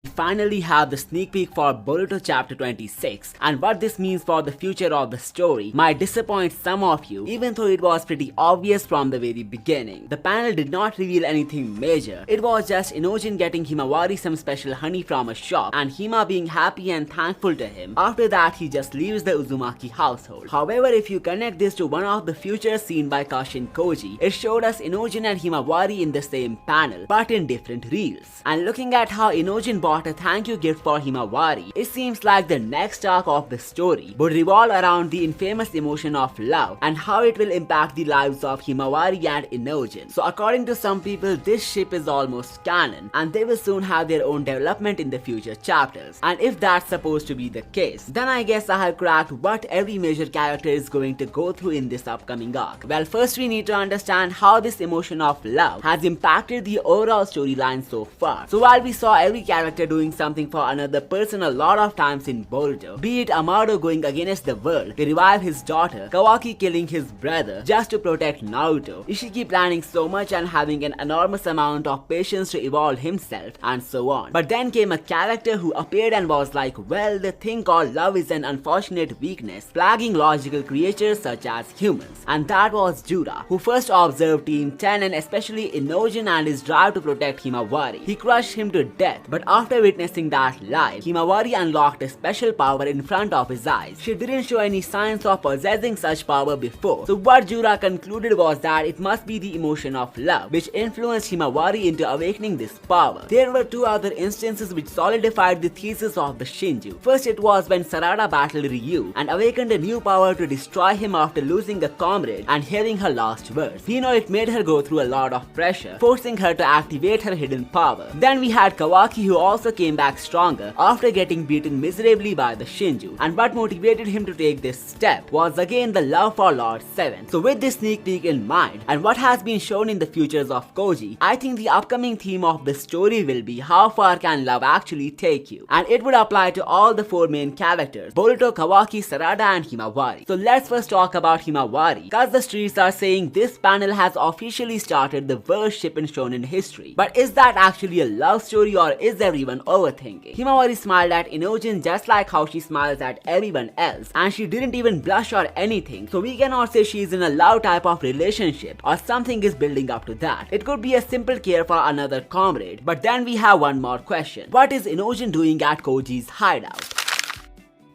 We finally have the sneak peek for Boruto chapter 26, and what this means for the future of the story might disappoint some of you, even though it was pretty obvious from the very beginning. The panel did not reveal anything major. It was just Inojin getting Himawari some special honey from a shop and Hima being happy and thankful to him. After that, he just leaves the Uzumaki household. However, if you connect this to one of the future seen by Kashin Koji, it showed us Inojin and Himawari in the same panel, but in different reels. And looking at how Inojin bought a thank you gift for Himawari, it seems like the next arc of the story would revolve around the infamous emotion of love and how it will impact the lives of Himawari and Inojin. So according to some people, this ship is almost canon and they will soon have their own development in the future chapters. And if that's supposed to be the case, then I guess I have cracked what every major character is going to go through in this upcoming arc. Well, first we need to understand how this emotion of love has impacted the overall storyline so far. So while we saw every character doing something for another person a lot of times in Boruto, be it Amado going against the world to revive his daughter, Kawaki killing his brother just to protect Naruto, Ishiki planning so much and having an enormous amount of patience to evolve himself, and so on. But then came a character who appeared and was like, well, the thing called love is an unfortunate weakness, plaguing logical creatures such as humans. And that was Jura, who first observed Team 10 and especially Inojin and his drive to protect Himawari. He crushed him to death, but after witnessing that live, Himawari unlocked a special power in front of his eyes. She didn't show any signs of possessing such power before, so what Jura concluded was that it must be the emotion of love which influenced Himawari into awakening this power. There were two other instances which solidified the thesis of the Shinju. First, it was when Sarada battled Ryu and awakened a new power to destroy him after losing a comrade and hearing her last words. We know it made her go through a lot of pressure, forcing her to activate her hidden power. Then we had Kawaki, who also came back stronger after getting beaten miserably by the Shinju, and what motivated him to take this step was again the love for Lord 7. So with this sneak peek in mind and what has been shown in the futures of Koji, I think the upcoming theme of the story will be how far can love actually take you, and it would apply to all the four main characters: Boruto, Kawaki, Sarada and Himawari. So let's first talk about Himawari, cause the streets are saying this panel has officially started the worst ship in shonen history. But is that actually a love story or is everyone overthinking? Himawari smiled at Inojin just like how she smiles at everyone else, and she didn't even blush or anything, so we cannot say she's in a love type of relationship or something is building up to that. It could be a simple care for another comrade. But then we have one more question. What is Inojin doing at Koji's hideout?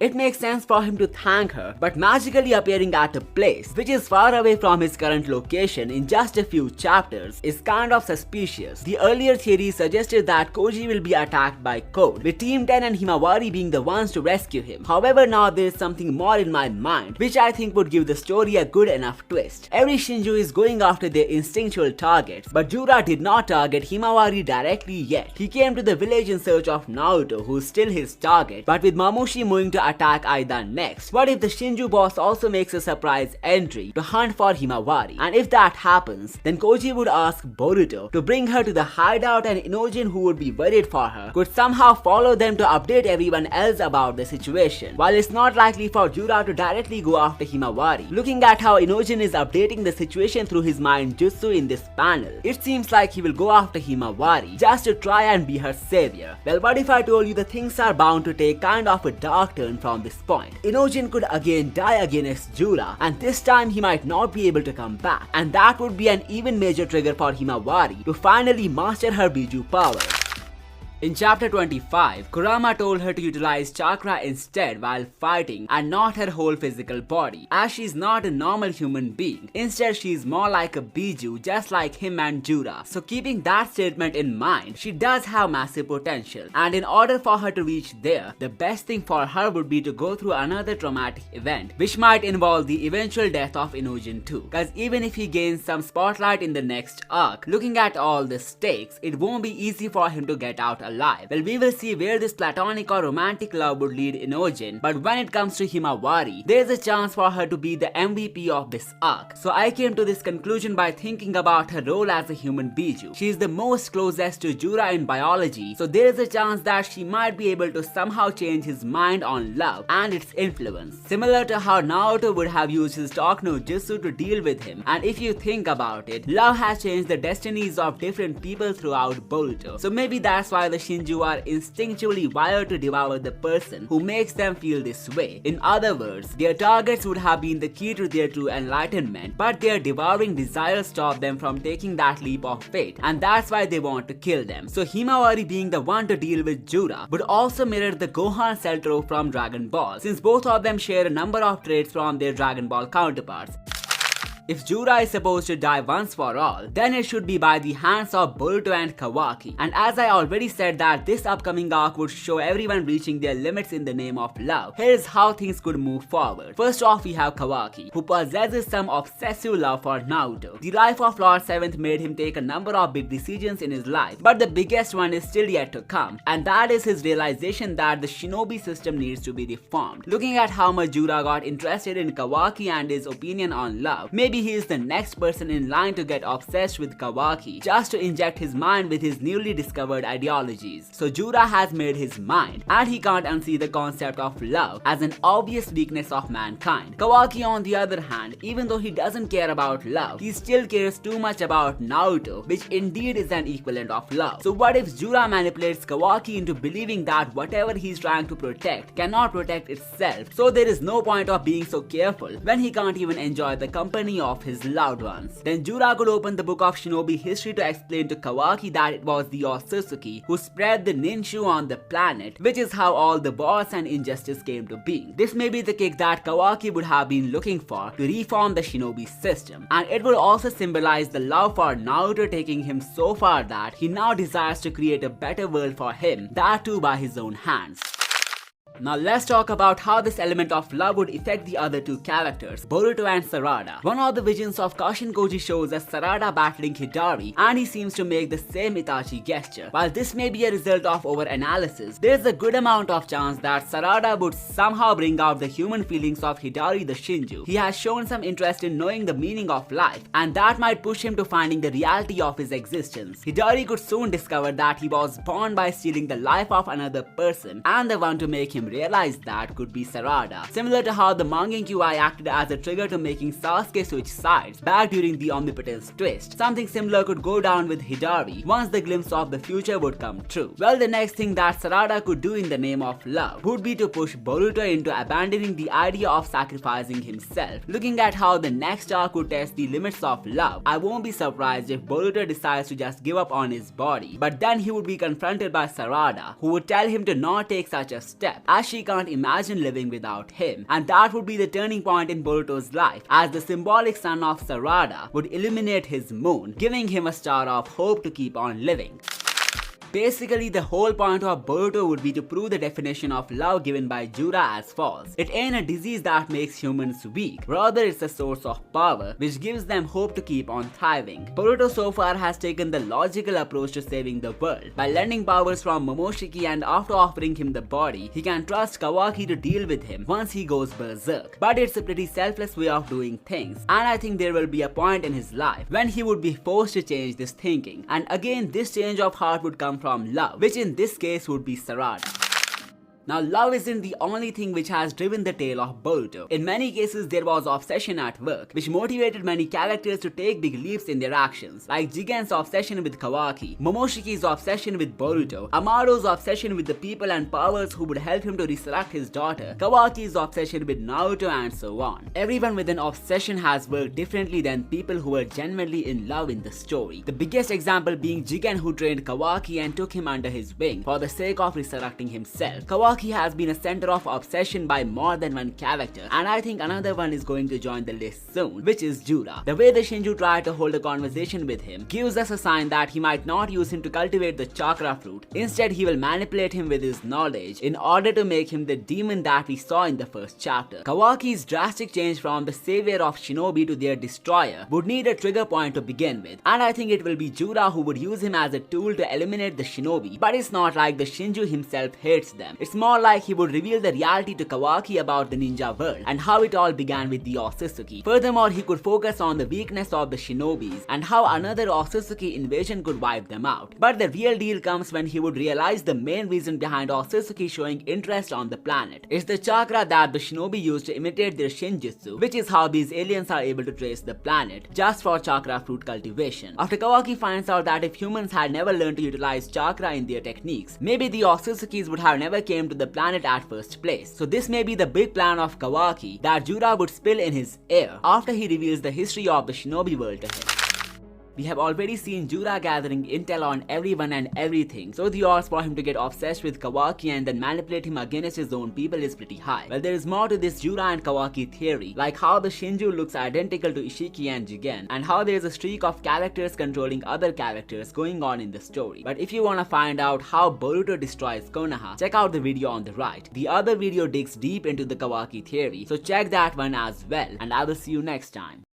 It makes sense for him to thank her, but magically appearing at a place which is far away from his current location in just a few chapters is kind of suspicious. The earlier theory suggested that Koji will be attacked by Code, with Team 10 and Himawari being the ones to rescue him. However, now there is something more in my mind, which I think would give the story a good enough twist. Every Shinju is going after their instinctual targets, but Jura did not target Himawari directly yet. He came to the village in search of Naruto, who's still his target, but with Mamushi moving to attack Aida next. What if the Shinju boss also makes a surprise entry to hunt for Himawari? And if that happens, then Koji would ask Boruto to bring her to the hideout, and Inojin, who would be worried for her, could somehow follow them to update everyone else about the situation. While it's not likely for Jura to directly go after Himawari, looking at how Inojin is updating the situation through his mind jutsu in this panel, it seems like he will go after Himawari just to try and be her savior. Well, what if I told you the things are bound to take kind of a dark turn from this point? Inojin could again die against Jura, and this time he might not be able to come back, and that would be an even major trigger for Himawari to finally master her Biju power. In chapter 25, Kurama told her to utilize chakra instead while fighting and not her whole physical body, as she's not a normal human being. Instead, she's more like a Biju, just like him and Jura. So keeping that statement in mind, she does have massive potential, and in order for her to reach there, the best thing for her would be to go through another traumatic event, which might involve the eventual death of Inojin too. Cause even if he gains some spotlight in the next arc, looking at all the stakes, it won't be easy for him to get out alive. Well, we will see where this platonic or romantic love would lead Inojin, but when it comes to Himawari, there's a chance for her to be the MVP of this arc. So I came to this conclusion by thinking about her role as a human Biju. She is the most closest to Jura in biology, so there is a chance that she might be able to somehow change his mind on love and its influence, similar to how Naruto would have used his talk no jutsu to deal with him. And if you think about it, love has changed the destinies of different people throughout Boruto, so maybe that's why the the Shinju are instinctually wired to devour the person who makes them feel this way. In other words, their targets would have been the key to their true enlightenment, but their devouring desires stop them from taking that leap of faith, and that's why they want to kill them. So Himawari being the one to deal with Jura would also mirror the Gohan Cell trope from Dragon Ball, since both of them share a number of traits from their Dragon Ball counterparts. If Jura is supposed to die once for all, then it should be by the hands of Boruto and Kawaki. And as I already said that this upcoming arc would show everyone reaching their limits in the name of love, here is how things could move forward. First off, we have Kawaki, who possesses some obsessive love for Naruto. The life of Lord 7th made him take a number of big decisions in his life, but the biggest one is still yet to come, and that is his realization that the shinobi system needs to be reformed. Looking at how much Jura got interested in Kawaki and his opinion on love, maybe he is the next person in line to get obsessed with Kawaki just to inject his mind with his newly discovered ideologies. So Jura has made his mind, and he can't unsee the concept of love as an obvious weakness of mankind. Kawaki, on the other hand, even though he doesn't care about love, he still cares too much about Naruto, which indeed is an equivalent of love. So what if Jura manipulates Kawaki into believing that whatever he's trying to protect cannot protect itself, so there is no point of being so careful when he can't even enjoy the company of his loved ones? Then Jura could open the book of shinobi history to explain to Kawaki that it was the Otsutsuki who spread the ninshu on the planet, which is how all the wars and injustice came to being. This may be the kick that Kawaki would have been looking for to reform the shinobi system, and it would also symbolize the love for Naruto taking him so far that he now desires to create a better world for him, that too by his own hands. Now let's talk about how this element of love would affect the other two characters, Boruto and Sarada. One of the visions of Kashin Koji shows us Sarada battling Hidari, and he seems to make the same Itachi gesture. While this may be a result of over-analysis, there is a good amount of chance that Sarada would somehow bring out the human feelings of Hidari the Shinju. He has shown some interest in knowing the meaning of life, and that might push him to finding the reality of his existence. Hidari could soon discover that he was born by stealing the life of another person, and the one to make him realize that could be Sarada. Similar to how the Mangin QI acted as a trigger to making Sasuke switch sides back during the Omnipotence twist. Something similar could go down with Hidari once the glimpse of the future would come true. Well, the next thing that Sarada could do in the name of love would be to push Boruto into abandoning the idea of sacrificing himself. Looking at how the next arc would test the limits of love, I won't be surprised if Boruto decides to just give up on his body, but then he would be confronted by Sarada, who would tell him to not take such a step, as she can't imagine living without him. And that would be the turning point in Boruto's life, as the symbolic sun of Sarada would illuminate his moon, giving him a star of hope to keep on living. Basically, the whole point of Boruto would be to prove the definition of love given by Jura as false. It ain't a disease that makes humans weak, rather it's a source of power which gives them hope to keep on thriving. Boruto so far has taken the logical approach to saving the world. By lending powers from Momoshiki, and after offering him the body, he can trust Kawaki to deal with him once he goes berserk. But it's a pretty selfless way of doing things, and I think there will be a point in his life when he would be forced to change this thinking. And again, this change of heart would come from love, which in this case would be Sarada. Now, love isn't the only thing which has driven the tale of Boruto. In many cases, there was obsession at work, which motivated many characters to take big leaps in their actions, like Jigen's obsession with Kawaki, Momoshiki's obsession with Boruto, Amaro's obsession with the people and powers who would help him to resurrect his daughter, Kawaki's obsession with Naruto, and so on. Everyone with an obsession has worked differently than people who were genuinely in love in the story. The biggest example being Jigen, who trained Kawaki and took him under his wing for the sake of resurrecting himself. Kawaki has been a center of obsession by more than one character, and I think another one is going to join the list soon, which is Jura. The way the Shinju tried to hold a conversation with him gives us a sign that he might not use him to cultivate the chakra fruit. Instead, he will manipulate him with his knowledge in order to make him the demon that we saw in the first chapter. Kawaki's drastic change from the savior of shinobi to their destroyer would need a trigger point to begin with, and I think it will be Jura who would use him as a tool to eliminate the shinobi. But it's not like the Shinju himself hates them. It's more more like he would reveal the reality to Kawaki about the ninja world and how it all began with the Otsutsuki. Furthermore, he could focus on the weakness of the shinobis and how another Otsutsuki invasion could wipe them out. But the real deal comes when he would realize the main reason behind Otsutsuki showing interest on the planet. It's the chakra that the shinobi use to imitate their shinjutsu, which is how these aliens are able to trace the planet, just for chakra fruit cultivation. After Kawaki finds out that if humans had never learned to utilize chakra in their techniques, maybe the Otsutsukis would have never came to the planet at first place. So this may be the big plan of Kawaki that Jura would spill in his ear after he reveals the history of the shinobi world to him. We have already seen Jura gathering intel on everyone and everything, so the odds for him to get obsessed with Kawaki and then manipulate him against his own people is pretty high. Well, there is more to this Jura and Kawaki theory, like how the Shinju looks identical to Ishiki and Jigen, and how there is a streak of characters controlling other characters going on in the story. But if you wanna find out how Boruto destroys Konoha, check out the video on the right. The other video digs deep into the Kawaki theory, so check that one as well, and I will see you next time.